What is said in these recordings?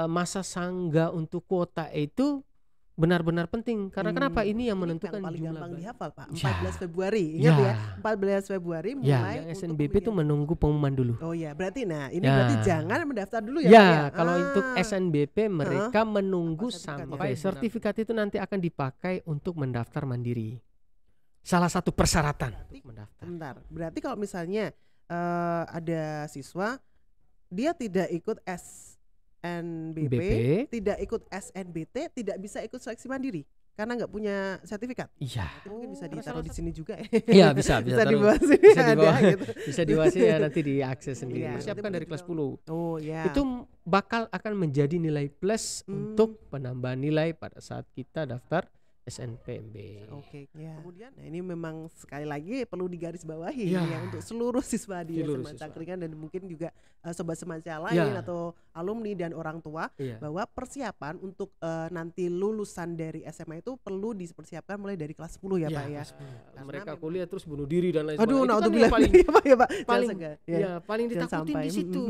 masa sangga untuk kuota itu benar-benar penting. Karena kenapa? Ini yang menentukan yang paling jumlah gampang dihafal Pak, Ya. 14 Februari. Ingat Ya. ya, 14 Februari Ya, mulai yang untuk SNBP itu pemilihan. menunggu pengumuman dulu. Oh ya, berarti ini Ya. berarti jangan mendaftar dulu ya Pak Ya, ya. kalau untuk SNBP mereka menunggu Apa sertifikat sampai ya? sertifikat itu nanti akan dipakai untuk mendaftar mandiri. Salah satu persyaratan untuk mendaftar. Bentar, berarti kalau misalnya ada siswa dia tidak ikut SNBP, BP. tidak ikut SNBT, tidak bisa ikut seleksi mandiri karena nggak punya sertifikat. Iya. Mungkin bisa ditaruh di sini juga ya. Iya, bisa Bisa di taruh. bawah sini Bisa di ada bawah. gitu. Bisa di bawah sini ya, nanti diakses sendiri. Iya, Persiapkan nanti dari kelas 10. Oh ya. Itu bakal akan menjadi nilai plus untuk penambahan nilai pada saat kita daftar SNPMB. Oke, ya. Kemudian ini memang sekali lagi perlu digarisbawahi Ya. ya untuk seluruh siswa di Seluruh SMA siswa. Cangkringan dan mungkin juga sobat semanca lain Ya. atau alumni dan orang tua Iya. bahwa persiapan untuk nanti lulusan dari SMA itu perlu dipersiapkan mulai dari kelas 10 ya Pak ya. Karena mereka kuliah terus bunuh diri dan lain Aduh, sebagainya. Itu kan naudzubillah yang paling ya Pak ya Pak. paling Jangan segan. ya, paling Jangan ditakutin sampai. di situ.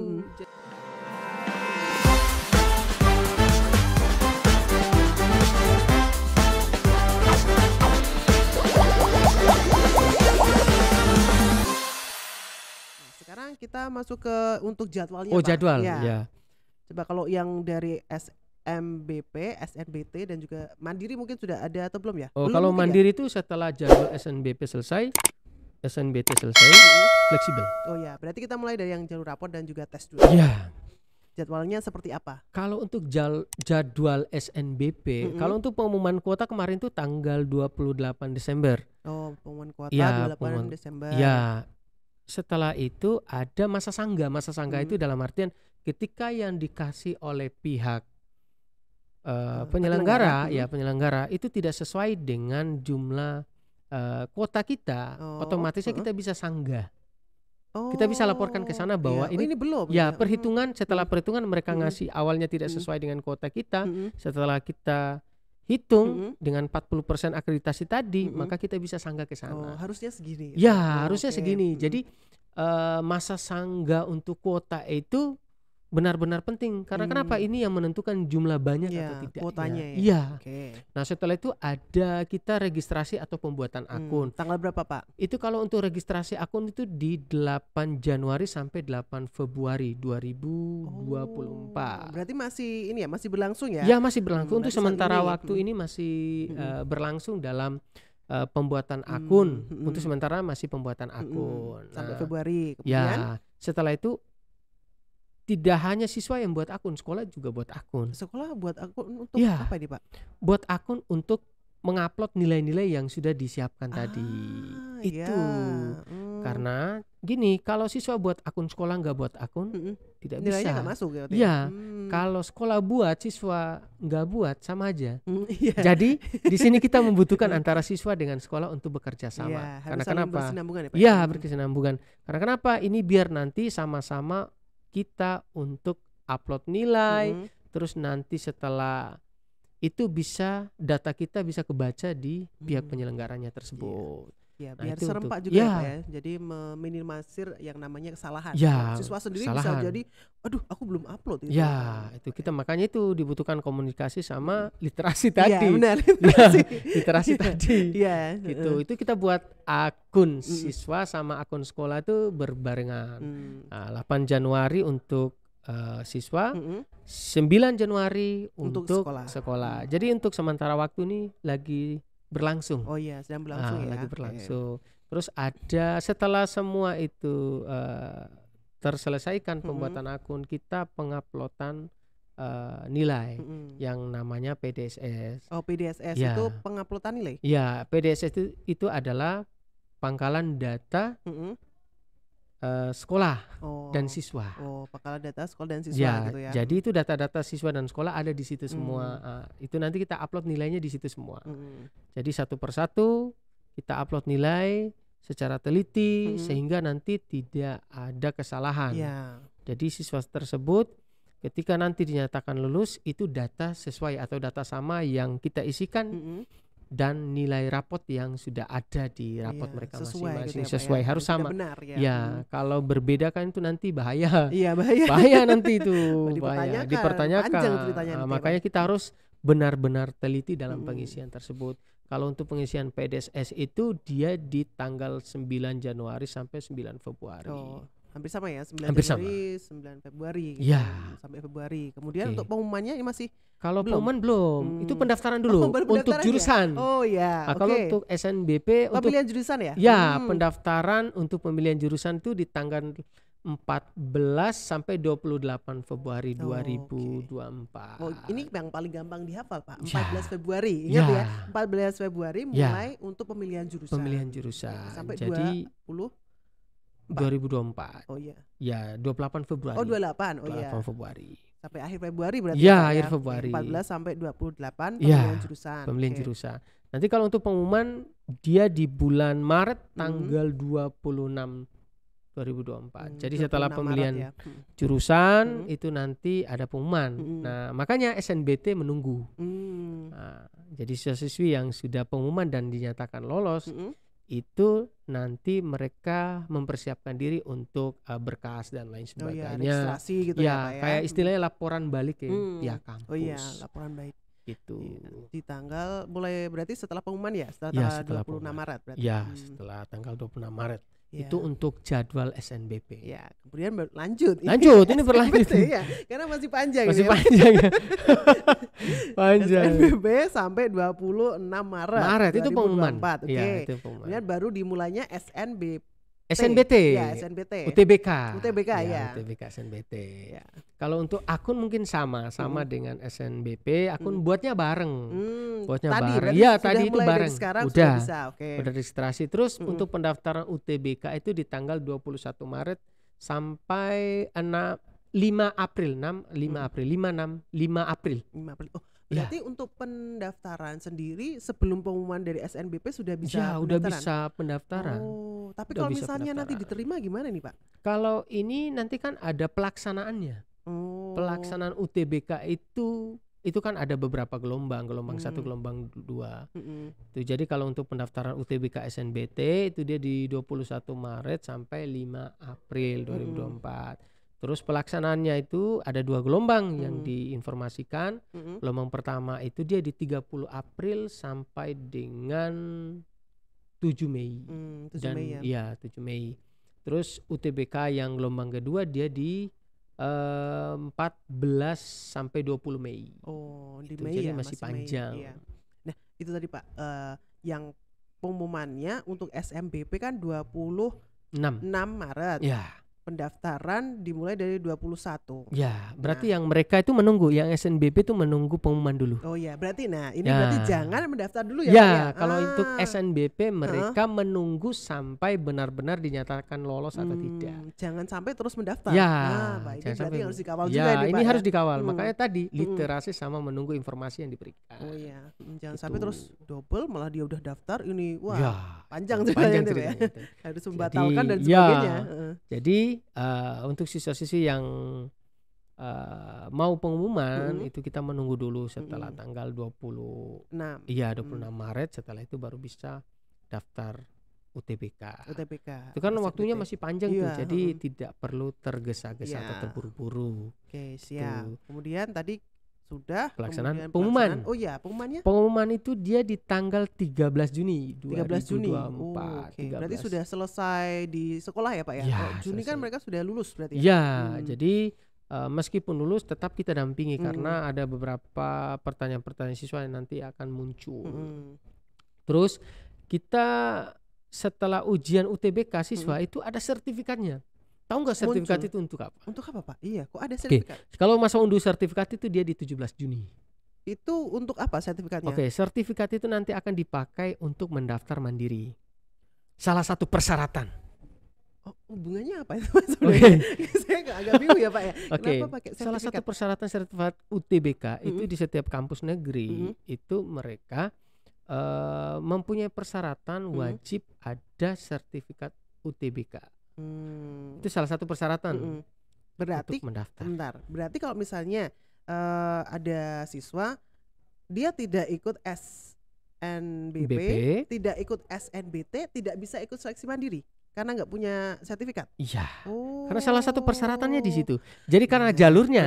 Sekarang kita masuk ke untuk jadwalnya Oh, Pak. jadwal. Ya. Ya. Coba kalau yang dari SMBP, SNBT dan juga Mandiri mungkin sudah ada atau belum ya? Oh, Belum kalau mungkin ya? mandiri itu setelah jadwal SNBP selesai, SNBT selesai, fleksibel. Oh ya, berarti kita mulai dari yang jalur rapor dan juga tes dulu. Ya. Jadwalnya seperti apa? Kalau untuk jadwal SNBP, kalau untuk pengumuman kuota kemarin tuh tanggal 28 Desember. Oh, pengumuman kuota Ya, 28 Desember. Ya. Setelah itu ada masa sangga. Masa sangga itu dalam artian ketika yang dikasih oleh pihak penyelenggara, ya penyelenggara itu tidak sesuai dengan jumlah kuota kita, otomatisnya kita bisa sanggah. Kita bisa laporkan ke sana bahwa ini belum. ya perhitungan, setelah perhitungan mereka ngasih awalnya tidak sesuai dengan kuota kita, setelah kita hitung dengan 40% akreditasi tadi, maka kita bisa sanggah ke sana. Harusnya segini. Ya, harusnya segini. Jadi masa sanggah untuk kuota itu benar-benar penting. Karena kenapa? Ini yang menentukan jumlah banyak atau tidak kuotanya ya. Iya. Oke. Nah, setelah itu ada kita registrasi atau pembuatan akun. Tanggal berapa Pak? Itu kalau untuk registrasi akun itu di 8 Januari sampai 8 Februari 2024. Berarti masih ini ya, masih berlangsung ya? Ya, masih berlangsung. Untuk sementara ini. waktu ini masih berlangsung dalam pembuatan akun. Untuk sementara masih pembuatan akun. Sampai Februari. Ya, Kemudian setelah itu tidak hanya siswa yang buat akun, sekolah juga buat akun. sekolah buat akun untuk Ya. apa ini Pak? Buat akun untuk mengupload nilai-nilai yang sudah disiapkan tadi. Itu karena gini, kalau siswa buat akun, sekolah nggak buat akun, tidak nilainya bisa. nggak masuk ya? Ya, kalau sekolah buat, siswa nggak buat, sama aja. Iya. Jadi di sini kita membutuhkan antara siswa dengan sekolah untuk bekerja sama. Iya, Karena harus saling kenapa? berkesinambungan ya Pak? Ya, berkesinambungan. Karena kenapa? Ini biar nanti sama-sama kita untuk upload nilai, terus nanti setelah itu bisa data kita bisa kebaca di pihak penyelenggaranya tersebut. Ya, Nah, biar itu serempak untuk- juga ya. Pak ya. Jadi meminimalisir yang namanya kesalahan. Ya, Siswa sendiri kesalahan. bisa jadi, aduh aku belum upload itu. Ya, itu kita makanya itu dibutuhkan komunikasi sama literasi tadi. Iya, benar. Ya, literasi tadi. Iya. Gitu. Itu kita buat akun siswa sama akun sekolah itu berbarengan. Nah, 8 Januari untuk siswa, 9 Januari untuk sekolah. Jadi untuk sementara waktu ini lagi berlangsung. Oh iya, sedang berlangsung ya. Lagi berlangsung. Terus ada setelah semua itu terselesaikan pembuatan akun, kita penguploadan nilai yang namanya PDSS. Oh, PDSS Ya. itu penguploadan nilai. Ya, PDSS itu adalah pangkalan data sekolah dan siswa. Oh, pangkalan data sekolah dan siswa Ya, gitu ya. jadi itu data-data siswa dan sekolah ada di situ semua. Itu nanti kita upload nilainya di situ semua. Jadi satu persatu kita upload nilai secara teliti sehingga nanti tidak ada kesalahan. Ya. Jadi siswa tersebut ketika nanti dinyatakan lulus itu data sesuai atau data sama yang kita isikan dan nilai rapot yang sudah ada di rapot mereka masing-masing gitu ya, sesuai, harus sama. Benar, ya. Kalau berbeda kan itu nanti bahaya. Iya, bahaya. Bahaya nanti itu. Dipertanyakan. Dipertanyakan. Makanya kita harus benar-benar teliti dalam pengisian tersebut. Kalau untuk pengisian PDSS itu dia di tanggal 9 Januari sampai 9 Februari. Hampir sama ya, 9 hampir Januari, sama. 9 Februari gitu, sampai Februari. Kemudian untuk pengumumannya ini masih kalau pengumuman belum, itu pendaftaran dulu untuk jurusan. Kalau untuk SNBP untuk pemilihan jurusan ya? Pendaftaran untuk pemilihan jurusan itu di tanggal 14 sampai 28 Februari 2024. Ini yang paling gampang dihafal, Pak. 14 Februari. Ingat ya? 14 Februari mulai untuk pemilihan jurusan. Sampai jadi 2024. Ya, 28 Februari. 28. 28 Februari. Sampai akhir Februari berarti akhir Februari. 14 sampai 28 pemilihan jurusan. Pemilihan jurusan. Nanti kalau untuk pengumuman dia di bulan Maret tanggal 26 2024. Jadi setelah pemilihan jurusan itu nanti ada pengumuman. Nah, makanya SNBT menunggu. Jadi siswa-siswi yang sudah pengumuman dan dinyatakan lolos itu nanti mereka mempersiapkan diri untuk berkas dan lain sebagainya. Registrasi gitu ya, Pak ya. Kayak istilahnya laporan balik ya kampus. Laporan balik. Gitu. Di tanggal mulai berarti setelah pengumuman ya, setelah tanggal 26 Maret berarti. Setelah tanggal 26 Maret. Itu untuk jadwal SNBP. Kemudian lanjut ini berlanjut karena masih panjang. Panjang. SNBP sampai 26 Maret itu pengumuman. Itu pengumuman. Kemudian baru dimulainya SNBT. UTBK UTBK SNBT. Kalau untuk akun mungkin sama dengan SNBP, akun buatnya bareng. Tadi itu bareng. Udah registrasi. Terus untuk pendaftaran UTBK itu di tanggal 21 Maret sampai 5 April. Berarti untuk pendaftaran sendiri sebelum pengumuman dari SNBP sudah bisa udah bisa pendaftaran. Tapi kalau misalnya nanti diterima gimana nih, Pak? Kalau ini nanti kan ada pelaksanaannya. Pelaksanaan UTBK itu kan ada beberapa gelombang 1, gelombang 2. Jadi kalau untuk pendaftaran UTBK SNBT itu dia di 21 Maret sampai 5 April 2024. Terus pelaksanaannya itu ada 2 gelombang yang diinformasikan. Gelombang pertama itu dia di 30 April sampai dengan 7 Mei. 7 Mei. Terus UTBK yang gelombang kedua dia di 14 sampai 20 Mei. Di Mei jadi masih panjang. Mei, Nah, itu tadi Pak, yang pengumumannya untuk SNBP kan 26 Maret. Pendaftaran dimulai dari 21. Berarti yang mereka itu menunggu, yang SNBP itu menunggu pengumuman dulu. Berarti berarti jangan mendaftar dulu ya. Kalau untuk SNBP mereka menunggu sampai benar-benar dinyatakan lolos atau tidak. Jangan sampai terus mendaftar. Ini berarti harus dikawal juga ini harus dikawal. Makanya tadi literasi sama menunggu informasi yang diberikan. Jangan sampai terus double malah dia udah daftar ini. Panjang ceritanya ya. Harus membatalkan dan sebagainya. Jadi untuk siswa-siswi yang mau pengumuman itu kita menunggu dulu setelah tanggal 26 Maret. Setelah itu baru bisa daftar UTBK. Itu kan waktunya masih panjang tuh, jadi tidak perlu tergesa-gesa atau terburu-buru. Siap. Kemudian tadi sudah pelaksanaan pengumuman. Pengumuman itu dia di tanggal 13 Juni 2024. Berarti sudah selesai di sekolah ya, Pak ya? Juni kan mereka sudah lulus berarti jadi meskipun lulus tetap kita dampingi karena ada beberapa pertanyaan-pertanyaan siswa yang nanti akan muncul. Terus kita setelah ujian UTBK siswa itu ada sertifikatnya. Tahu nggak sertifikat itu untuk apa? Untuk apa, Pak? Kok ada sertifikat? Kalau masa unduh sertifikat itu dia di 17 Juni. Itu untuk apa sertifikatnya? Sertifikat itu nanti akan dipakai untuk mendaftar mandiri. Salah satu persyaratan. Hubungannya apa itu? Saya agak bingung ya, Pak ya. Kenapa pakai sertifikat? Salah satu persyaratan sertifikat UTBK itu di setiap kampus negeri itu mereka mempunyai persyaratan wajib ada sertifikat UTBK. Itu salah satu persyaratan berarti untuk mendaftar. Berarti kalau misalnya ada siswa dia tidak ikut SNBP, tidak ikut SNBT, tidak bisa ikut seleksi mandiri karena nggak punya sertifikat. Iya. Karena salah satu persyaratannya di situ. Jadi karena jalurnya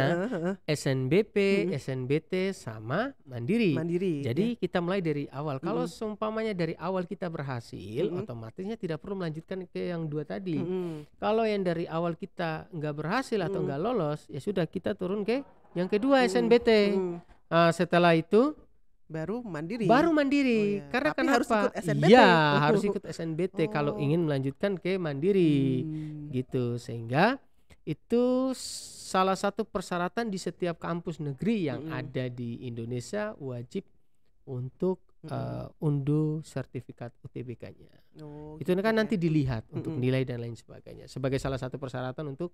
SNBP, SNBT sama mandiri. Jadi kita mulai dari awal. Kalau seumpamanya dari awal kita berhasil, otomatisnya tidak perlu melanjutkan ke yang 2 tadi. Kalau yang dari awal kita nggak berhasil atau nggak lolos, ya sudah kita turun ke yang kedua SNBT. Setelah itu baru mandiri. Oh, ya. Karena tapi harus ikut SNBT. Iya, harus ikut SNBT kalau ingin melanjutkan ke mandiri. Gitu. Sehingga itu salah satu persyaratan di setiap kampus negeri yang ada di Indonesia wajib untuk unduh sertifikat UTBK-nya. Itu kan nanti dilihat untuk nilai dan lain sebagainya. Sebagai salah satu persyaratan untuk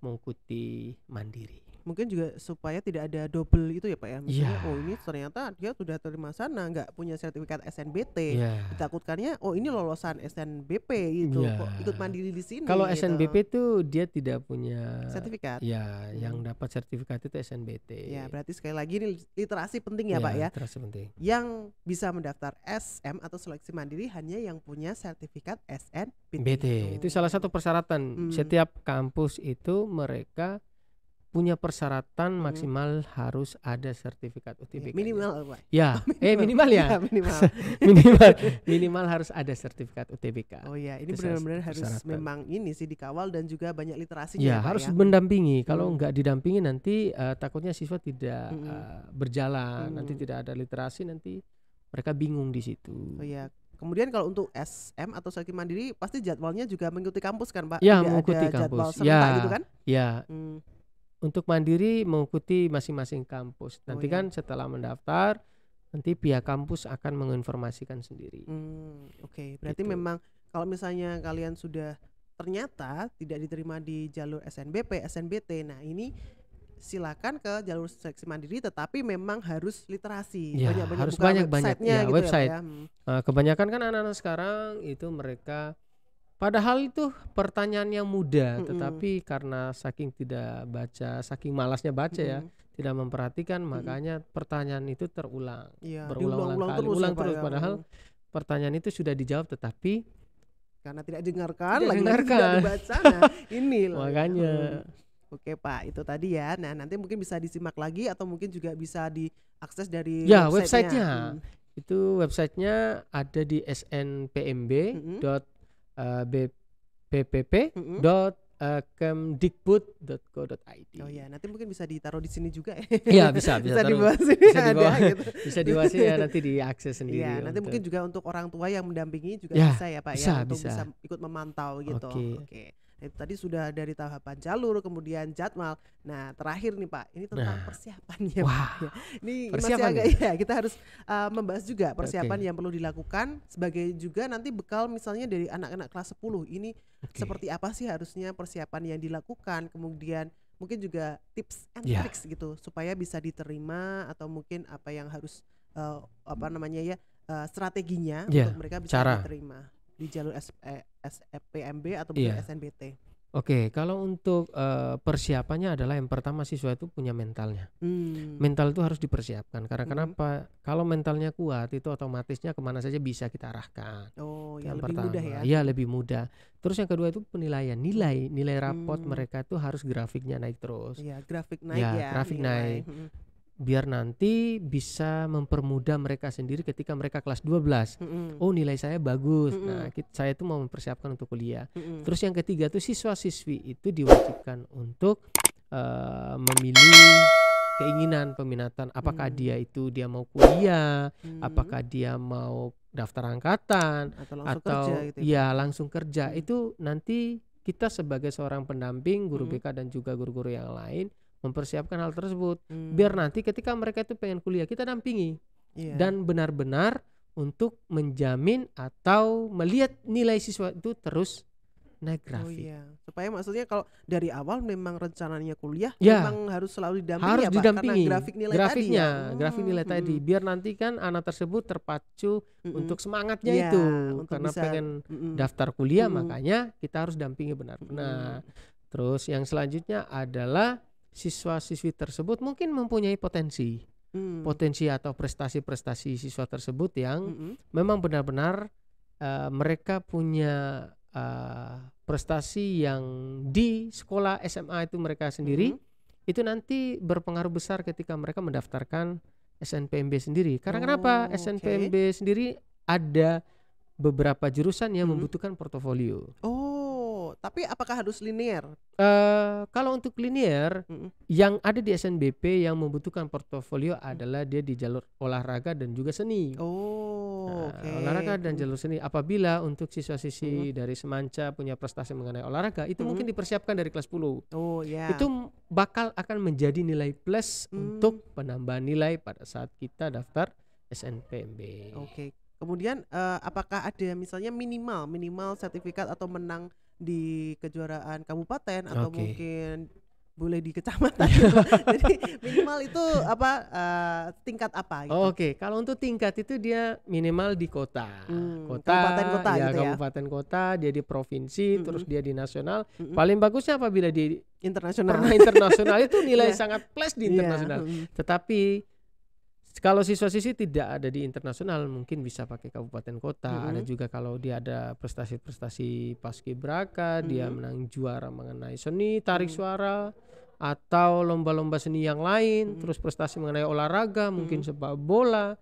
mengikuti mandiri. Mungkin juga supaya tidak ada double itu ya Pak ya. Misalnya ini ternyata dia sudah terima sana nggak punya sertifikat SNBT. Ditakutkannya ini lolosan SNBP gitu. Kok ikut mandiri di sini. Kalau gitu. SNBP itu dia tidak punya sertifikat. Ya, yang dapat sertifikat itu SNBT. Ya, berarti sekali lagi ini literasi penting ya Pak ya. Literasi penting. Yang bisa mendaftar SM atau seleksi mandiri hanya yang punya sertifikat SNBT. Itu salah satu persyaratan. Setiap kampus itu mereka punya persyaratan maksimal harus ada sertifikat UTBK. Minimal Pak. Ya, minimal ya. Minimal harus ada sertifikat UTBK. Oh ya, ini benar-benar harus memang ini sih dikawal dan juga banyak literasinya. Ya, harus mendampingi. Kalau nggak didampingi nanti takutnya siswa tidak berjalan, nanti tidak ada literasi, nanti mereka bingung di situ. Oh ya. Kemudian kalau untuk SM atau seleksi mandiri pasti jadwalnya juga mengikuti kampus kan Pak? Ya, mengikuti kampus. Gitu kan? Ya. Untuk mandiri mengikuti masing-masing kampus. Nanti kan setelah mendaftar, nanti pihak kampus akan menginformasikan sendiri. Oke. Berarti memang kalau misalnya kalian sudah ternyata tidak diterima di jalur SNBP, SNBT, nah ini silakan ke jalur seleksi mandiri, tetapi memang harus literasi. Harus banyak-banyak gitu website. Ya, kebanyakan kan anak-anak sekarang itu mereka padahal itu pertanyaan yang mudah, tetapi karena saking tidak baca, saking malasnya baca ya, tidak memperhatikan, makanya pertanyaan itu terulang, berulang-ulang terus. Padahal pertanyaan itu sudah dijawab, tetapi karena tidak tidak dibaca. Nah, ini loh. Makanya. Oke Pak, itu tadi ya. Nah nanti mungkin bisa disimak lagi atau mungkin juga bisa diakses dari websitenya. Itu websitenya ada di snpmb.bpp.kemdikbud.go.id. Oh ya, nanti mungkin bisa ditaruh di sini juga ya. Iya, bisa dibawa sini. Bisa dibawa sini ya, nanti diakses sendiri. Iya, nanti mungkin juga untuk orang tua yang mendampingi juga bisa ya Pak untuk bisa ikut memantau gitu. Oke. Itu tadi sudah dari tahapan jalur, kemudian jadwal. Nah terakhir nih Pak, ini tentang persiapannya. Ini masih agak kita harus membahas juga persiapan yang perlu dilakukan sebagai juga nanti bekal misalnya dari anak-anak kelas 10 ini seperti apa sih harusnya persiapan yang dilakukan, kemudian mungkin juga tips and tricks gitu supaya bisa diterima, atau mungkin apa yang harus strateginya untuk mereka bisa diterima di jalur SPMB atau SNBT. Oke, kalau untuk persiapannya adalah yang pertama siswa itu punya mentalnya. Mental itu harus dipersiapkan karena kenapa? Kalau mentalnya kuat itu otomatisnya kemana saja bisa kita arahkan. Yang lebih mudah ya. Iya, lebih mudah. Terus yang kedua itu penilaian, nilai raport mereka itu harus grafiknya naik terus. Iya, grafik naik grafik naik. Biar nanti bisa mempermudah mereka sendiri ketika mereka kelas 12. Oh, nilai saya bagus. Nah, saya itu mau mempersiapkan untuk kuliah. Terus yang ketiga tuh siswa-siswi itu diwajibkan untuk memilih keinginan peminatan. Apakah dia mau kuliah, apakah dia mau daftar angkatan atau kerja gitu langsung kerja. Itu nanti kita sebagai seorang pendamping guru BK dan juga guru-guru yang lain mempersiapkan hal tersebut biar nanti ketika mereka itu pengen kuliah kita dampingi dan benar-benar untuk menjamin atau melihat nilai siswa itu terus naik grafik. Supaya maksudnya kalau dari awal memang rencananya kuliah memang harus selalu didampingi, harus didampingi karena grafik nilai tadi biar nanti kan anak tersebut terpacu untuk semangatnya itu untuk karena pengen daftar kuliah, makanya kita harus dampingi benar-benar. Terus yang selanjutnya adalah siswa-siswi tersebut mungkin mempunyai potensi potensi atau prestasi-prestasi siswa tersebut yang memang benar-benar mereka punya prestasi yang di sekolah SMA itu mereka sendiri, itu nanti berpengaruh besar ketika mereka mendaftarkan SNPMB sendiri. Karena kenapa? SNPMB sendiri ada beberapa jurusan yang membutuhkan portofolio. Oh, tapi apakah harus linear? Kalau untuk linear, yang ada di SNBP yang membutuhkan portofolio adalah dia di jalur olahraga dan juga seni. Olahraga dan jalur seni. Apabila untuk siswa-siswi dari Semanca punya prestasi mengenai olahraga, itu mungkin dipersiapkan dari kelas 10. Itu bakal akan menjadi nilai plus untuk penambahan nilai pada saat kita daftar SNPMB. Kemudian apakah ada misalnya minimal sertifikat atau menang di kejuaraan kabupaten atau mungkin boleh di kecamatan gitu. Jadi minimal itu apa tingkat apa gitu? Kalau untuk tingkat itu dia minimal di kota. Kabupaten kota ya, gitu ya. Kabupaten kota, dia di provinsi, terus dia di nasional. Paling bagusnya apabila di internasional. Pernah internasional itu nilai sangat plus di internasional. Tetapi kalau siswa-siswi tidak ada di internasional mungkin bisa pakai kabupaten kota. Ada juga kalau dia ada prestasi-prestasi paskibraka, dia menang juara mengenai seni, tarik suara atau lomba-lomba seni yang lain, terus prestasi mengenai olahraga, mungkin sepak bola,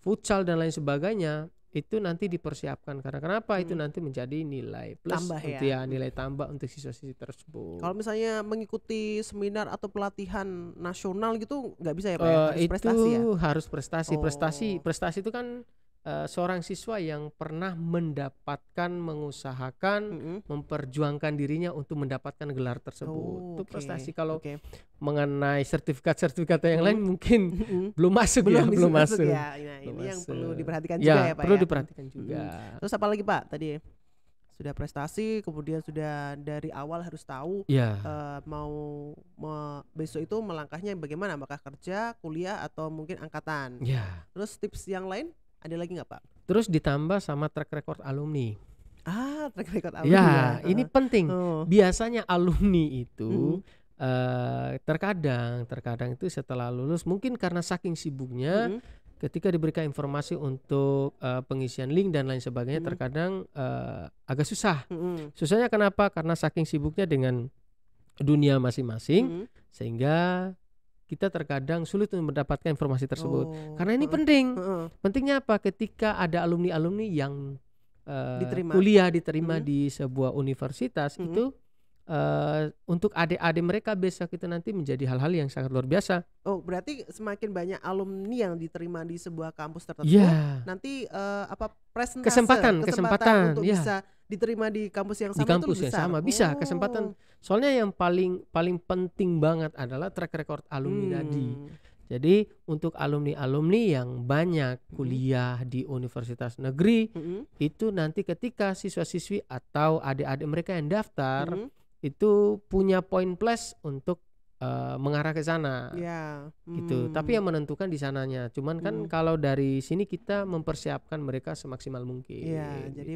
futsal dan lain sebagainya. Itu nanti dipersiapkan karena kenapa itu nanti menjadi nilai plus tambah untuk nilai tambah untuk siswa-siswi tersebut. Kalau misalnya mengikuti seminar atau pelatihan nasional gitu nggak bisa ya Pak ya? Harus prestasi ya? Harus prestasi itu kan seorang siswa yang pernah mendapatkan, mengusahakan, memperjuangkan dirinya untuk mendapatkan gelar tersebut. Itu prestasi. Kalau mengenai sertifikat yang lain mungkin belum masuk. Belum masuk. Ya. Nah, ini yang perlu diperhatikan juga ya Pak perlu diperhatikan juga. Terus apa lagi Pak tadi? Sudah prestasi, kemudian sudah dari awal harus tahu besok itu melangkahnya bagaimana, apakah kerja, kuliah atau mungkin angkatan. Terus tips yang lain ada lagi nggak Pak? Terus ditambah sama track record alumni. Track record alumni. Ini penting. Biasanya alumni itu terkadang itu setelah lulus mungkin karena saking sibuknya, ketika diberikan informasi untuk pengisian link dan lain sebagainya terkadang agak susah. Susahnya kenapa? Karena saking sibuknya dengan dunia masing-masing sehingga kita terkadang sulit untuk mendapatkan informasi tersebut. Karena ini penting. Pentingnya apa? Ketika ada alumni-alumni yang kuliah diterima di sebuah universitas itu untuk adik-adik mereka besok itu nanti menjadi hal-hal yang sangat luar biasa. Berarti semakin banyak alumni yang diterima di sebuah kampus tertentu, nanti kesempatan untuk bisa diterima di kampus yang sama, di kampus yang sama bisa kesempatan. Soalnya yang paling penting banget adalah track record alumni tadi. Jadi untuk alumni-alumni yang banyak kuliah di universitas negeri itu nanti ketika siswa-siswi atau adik-adik mereka yang daftar itu punya poin plus untuk mengarah ke sana. Gitu. Tapi yang menentukan di sananya. Cuman kan kalau dari sini kita mempersiapkan mereka semaksimal mungkin. Jadi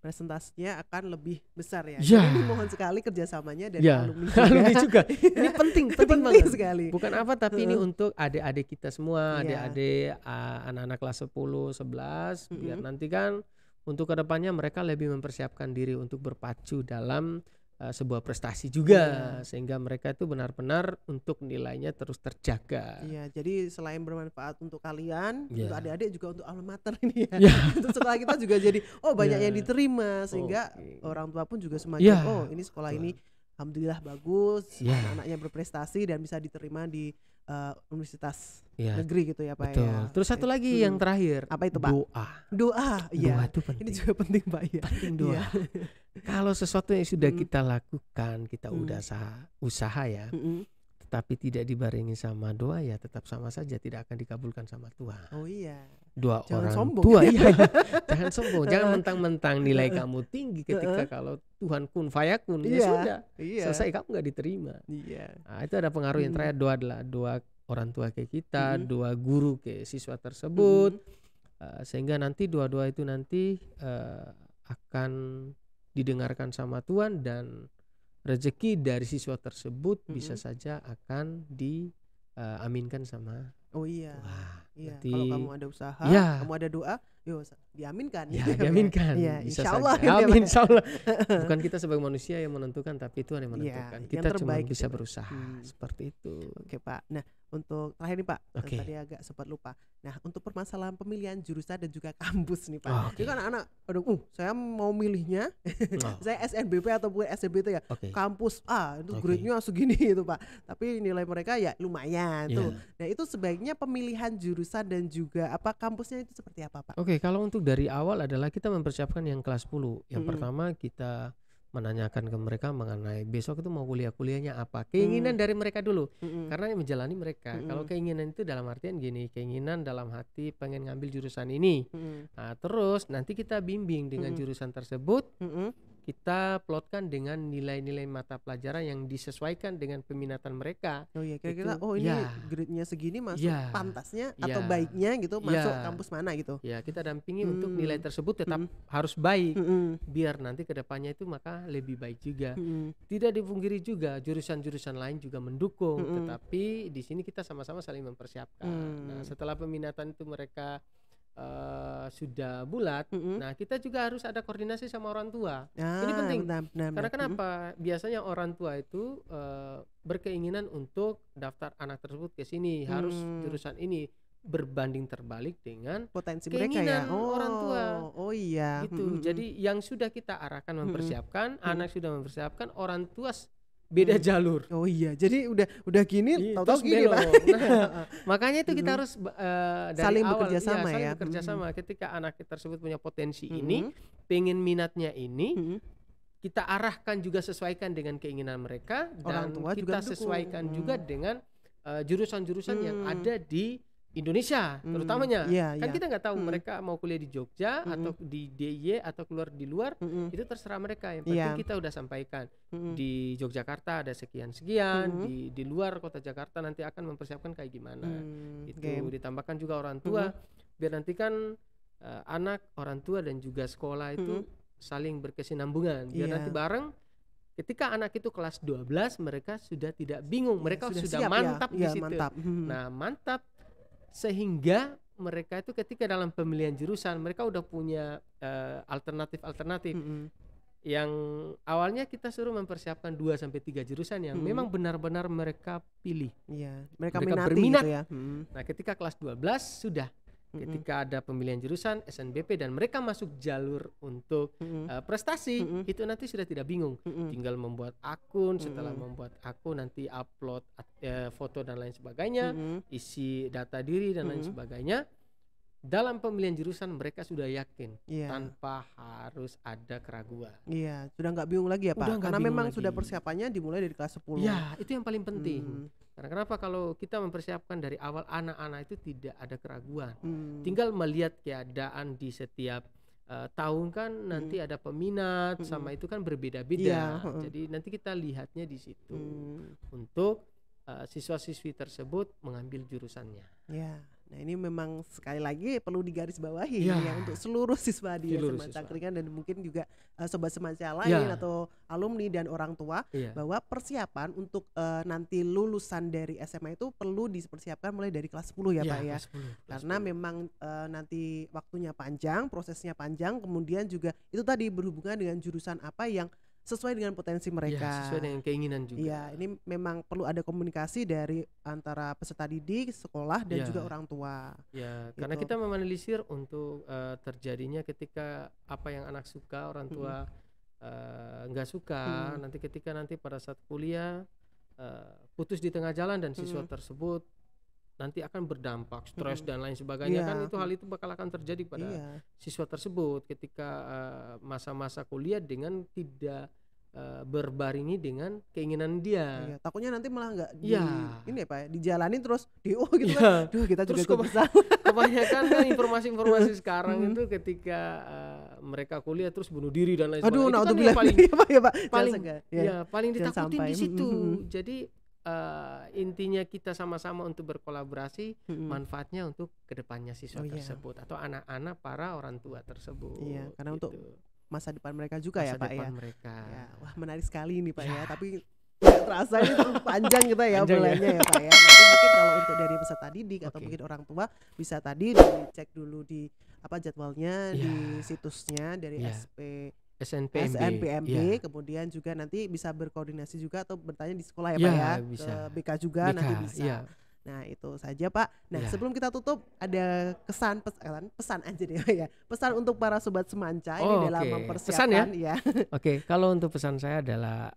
presentasinya akan lebih besar ya. Jadi mohon sekali kerjasamanya dari alumni juga. Ini penting banget sekali. Bukan apa tapi ini untuk adik-adik kita semua, adik-adik anak-anak kelas 10, 11 biar nanti kan untuk kedepannya mereka lebih mempersiapkan diri untuk berpacu dalam sebuah prestasi juga sehingga mereka itu benar-benar untuk nilainya terus terjaga. Jadi selain bermanfaat untuk kalian, untuk adik-adik juga untuk alma mater ini ya. Untuk sekolah kita juga jadi banyak yang diterima sehingga orang tua pun juga semakin ini sekolah ini alhamdulillah bagus, anak-anaknya berprestasi dan bisa diterima di universitas negeri gitu ya Pak. Terus satu lagi yang terakhir. Apa itu Pak? Doa itu penting. Ini juga penting Pak ya. Penting doa. Kalau sesuatu yang sudah kita lakukan, kita usaha ya, tetapi tidak dibarengi sama doa ya tetap sama saja tidak akan dikabulkan sama Tuhan. Jangan orang sombong. Tua jangan sombong, jangan mentang-mentang nilai kamu tinggi ketika kalau Tuhan kun fayakun ya sudah selesai kamu nggak diterima. Itu ada pengaruh yang terakhir. Doa adalah doa orang tua ke kita, doa guru ke siswa tersebut, sehingga nanti doa-doa itu nanti akan didengarkan sama Tuhan dan rezeki dari siswa tersebut bisa saja akan diaminkan sama Oh iya. Wah, iya. berarti Kalau kamu ada usaha, ya, kamu ada doa, yo diaminkan. ya gitu ya, Pak ya. diaminkan. Iya, Bisa insya Allah. saja. gitu ya, Pak Amin, ya. insya Allah. Bukan kita sebagai manusia yang menentukan, tapi Tuhan yang Iya, menentukan. yang Kita cuma terbaik bisa itu, Pak. berusaha seperti itu. Oke Pak. Nah untuk terakhir nih Pak, Oke. tadi agak sempat lupa. Nah untuk permasalahan pemilihan jurusan dan juga kampus nih Pak. Oh, Ini kan anak-anak, aduh, saya mau milihnya, Oh, saya SNBP ataupun SNBT ya, oke. kampus A itu Oke. grade-nya segini itu Pak. Tapi nilai mereka ya lumayan Iya. tuh. Nah itu sebaiknya pemilihan jurusan dan juga apa kampusnya itu seperti apa Pak? Oke, kalau untuk dari awal adalah kita mempersiapkan yang kelas 10. Yang Mm-mm. pertama kita menanyakan ke mereka mengenai besok itu mau kuliahnya apa. Keinginan dari mereka dulu. Mm-mm. Karena yang menjalani mereka. Mm-mm. Kalau keinginan itu dalam artian gini, keinginan dalam hati pengen ngambil jurusan ini. Mm-mm. Nah, terus nanti kita bimbing dengan Mm-mm. jurusan tersebut. Mm-mm. Kita plotkan dengan nilai-nilai mata pelajaran yang disesuaikan dengan peminatan mereka. Oh iya kira-kira Itu, ini ya. grade-nya segini masuk Ya. pantasnya atau Ya. baiknya gitu masuk Ya. kampus mana gitu. Ya, kita dampingi untuk Hmm. nilai tersebut tetap Mm-mm. harus baik. Mm-mm. Biar nanti ke depannya itu maka lebih baik juga. Mm-mm. Tidak dipungkiri juga jurusan-jurusan lain juga mendukung, Mm-mm. tetapi di sini kita sama-sama saling mempersiapkan. Nah, setelah peminatan itu mereka sudah bulat, Mm-mm. nah kita juga harus ada koordinasi sama orang tua. Ah, Ini penting. benar. Karena kenapa? Biasanya orang tua itu berkeinginan untuk daftar anak tersebut ke sini, harus jurusan ini, berbanding terbalik dengan Potensi mereka ya. keinginan orang tua. Oh iya. Gitu. Mm-mm. Jadi yang sudah kita arahkan mempersiapkan, Mm-mm. anak sudah mempersiapkan, orang tua beda jalur. Oh iya. Jadi udah gini, Iya, tahu-tahu terus gini belok. Pak. Nah, makanya itu kita harus dari Saling awal bekerja sama saling ya. bekerja sama. Ketika anak tersebut punya potensi ini, Mm-mm. pengen minatnya ini, Mm-mm. kita arahkan juga sesuaikan dengan keinginan mereka, Orang dan tua juga kita mendukung. sesuaikan juga dengan jurusan-jurusan yang ada di Indonesia terutamanya. Iya, Kan iya. kita nggak tahu mereka mau kuliah di Jogja atau di DIY atau keluar di luar, Mm-mm. itu terserah mereka. Yang penting Iya. kita udah sampaikan Mm-mm. di Yogyakarta ada sekian, di luar kota Jakarta nanti akan mempersiapkan kayak gimana. Itu Oke. ditambahkan juga orang tua, biar nanti kan anak, orang tua dan juga sekolah itu saling berkesinambungan. Biar Iya. nanti bareng ketika anak itu kelas 12 mereka sudah tidak bingung, mereka sudah siap mantap ya. di Iya, situ. mantap. Nah, mantap sehingga mereka itu ketika dalam pemilihan jurusan mereka udah punya alternatif yang awalnya kita suruh mempersiapkan 2 sampai 3 jurusan yang memang benar-benar mereka pilih. Iya, mereka Mereka minati berminat. gitu ya. Nah, ketika kelas 12 sudah ketika ada pemilihan jurusan SNBP dan mereka masuk jalur untuk prestasi, itu nanti sudah tidak bingung. Tinggal membuat akun, setelah membuat akun nanti upload foto dan lain sebagainya, isi data diri dan lain sebagainya. Dalam pemilihan jurusan mereka sudah yakin tanpa harus ada keraguan. Iya, sudah nggak bingung lagi ya Pak. Udah nggak Karena bingung memang lagi. sudah persiapannya dimulai dari kelas 10. Ya, itu yang paling penting. Karena kenapa kalau kita mempersiapkan dari awal anak-anak itu tidak ada keraguan. Tinggal melihat keadaan di setiap tahun kan nanti ada peminat sama itu kan berbeda-beda. Jadi nanti kita lihatnya di situ untuk siswa-siswi tersebut mengambil jurusannya. Ya. Nah ini memang sekali lagi perlu digarisbawahi Ya. ya untuk seluruh siswa di Seluruh SMA siswa. Cangkringan dan mungkin juga sobat semacam lain Ya. atau alumni dan orang tua Iya. bahwa persiapan untuk nanti lulusan dari SMA itu perlu dipersiapkan mulai dari kelas 10 ya Pak ya. Kelas 10, kelas Karena 10. memang nanti waktunya panjang, prosesnya panjang, kemudian juga itu tadi berhubungan dengan jurusan apa yang sesuai dengan potensi mereka. Ya, sesuai dengan keinginan juga. Iya, ini memang perlu ada komunikasi dari antara peserta didik, sekolah dan Ya. juga orang tua. Ya, karena Gitu. kita memanalisir untuk terjadinya ketika apa yang anak suka orang tua nggak suka, nanti ketika nanti pada saat kuliah putus di tengah jalan dan siswa tersebut nanti akan berdampak stres dan lain sebagainya. Iya. Kan itu hal itu bakal akan terjadi pada Iya. siswa tersebut ketika masa-masa kuliah dengan tidak berbaringi dengan keinginan dia. Iya, takutnya nanti malah nggak Iya. ini ya Pak, ya, dijalanin terus gitu Iya. kan. Duh, kita juga Terus ikut bersama. kebanyakan kan informasi-informasi sekarang itu ketika mereka kuliah terus bunuh diri dan lain Aduh, sebagainya. Itu kan naudzubillah. yang paling Iya, Pak, ya, Pak. Jangan paling segan. ya paling Jangan ditakutin sampai. di situ. Jadi intinya kita sama-sama untuk berkolaborasi, manfaatnya untuk kedepannya siswa Oh, iya. tersebut atau anak-anak para orang tua tersebut. Iya, karena gitu. untuk masa depan mereka juga ya Masa Pak ya. depan mereka. Ya, wah menarik sekali nih Pak ya. Tapi Nggak terasa ini panjang kita ya bulannya ya Pak ya. Nanti mungkin kalau untuk dari peserta didik atau mungkin orang tua bisa tadi dicek dulu di jadwalnya di situsnya dari SNPMB, kemudian juga nanti bisa berkoordinasi juga atau bertanya di sekolah ya Pak ya, bisa. Ke BK juga nanti bisa. Nah itu saja Pak. Nah sebelum kita tutup ada pesan aja deh ya. Pesan untuk para sobat Semanca ini dalam mempersiapkan pesan ya. Oke, kalau untuk pesan saya adalah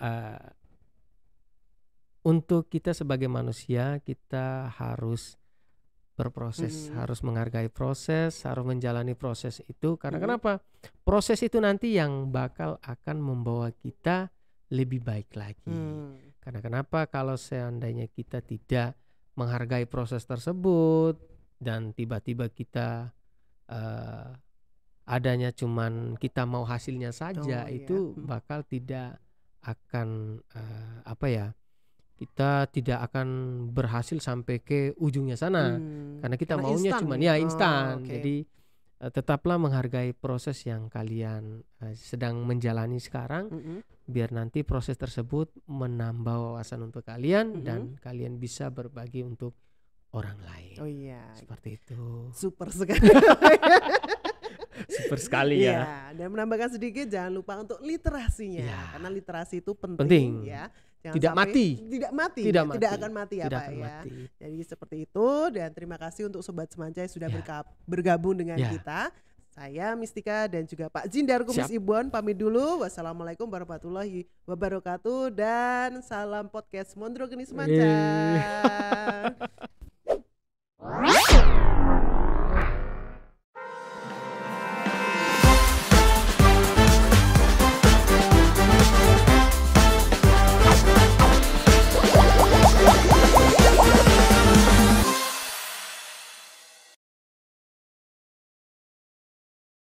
untuk kita sebagai manusia kita harus berproses, harus menghargai proses, harus menjalani proses itu. Karena kenapa? Proses itu nanti yang bakal akan membawa kita lebih baik lagi. Karena kenapa? Kalau seandainya kita tidak menghargai proses tersebut dan tiba-tiba kita adanya cuman kita mau hasilnya saja, itu bakal tidak akan kita tidak akan berhasil sampai ke ujungnya sana. Karena kita maunya cuman instan. Jadi tetaplah menghargai proses yang kalian sedang menjalani sekarang, biar nanti proses tersebut menambah wawasan untuk kalian dan kalian bisa berbagi untuk orang lain. Seperti itu. Super sekali. Super sekali ya. Dan menambahkan sedikit, jangan lupa untuk literasinya, karena literasi itu penting. Ya. Tidak mati. Tidak akan mati ya Pak ya. Jadi seperti itu, dan terima kasih untuk Sobat Semanca yang sudah bergabung dengan kita. Saya Mistika dan juga Pak Jindar Kumis Ibuan pamit dulu. Wassalamualaikum warahmatullahi wabarakatuh dan salam podcast Mondro Geni Semanca.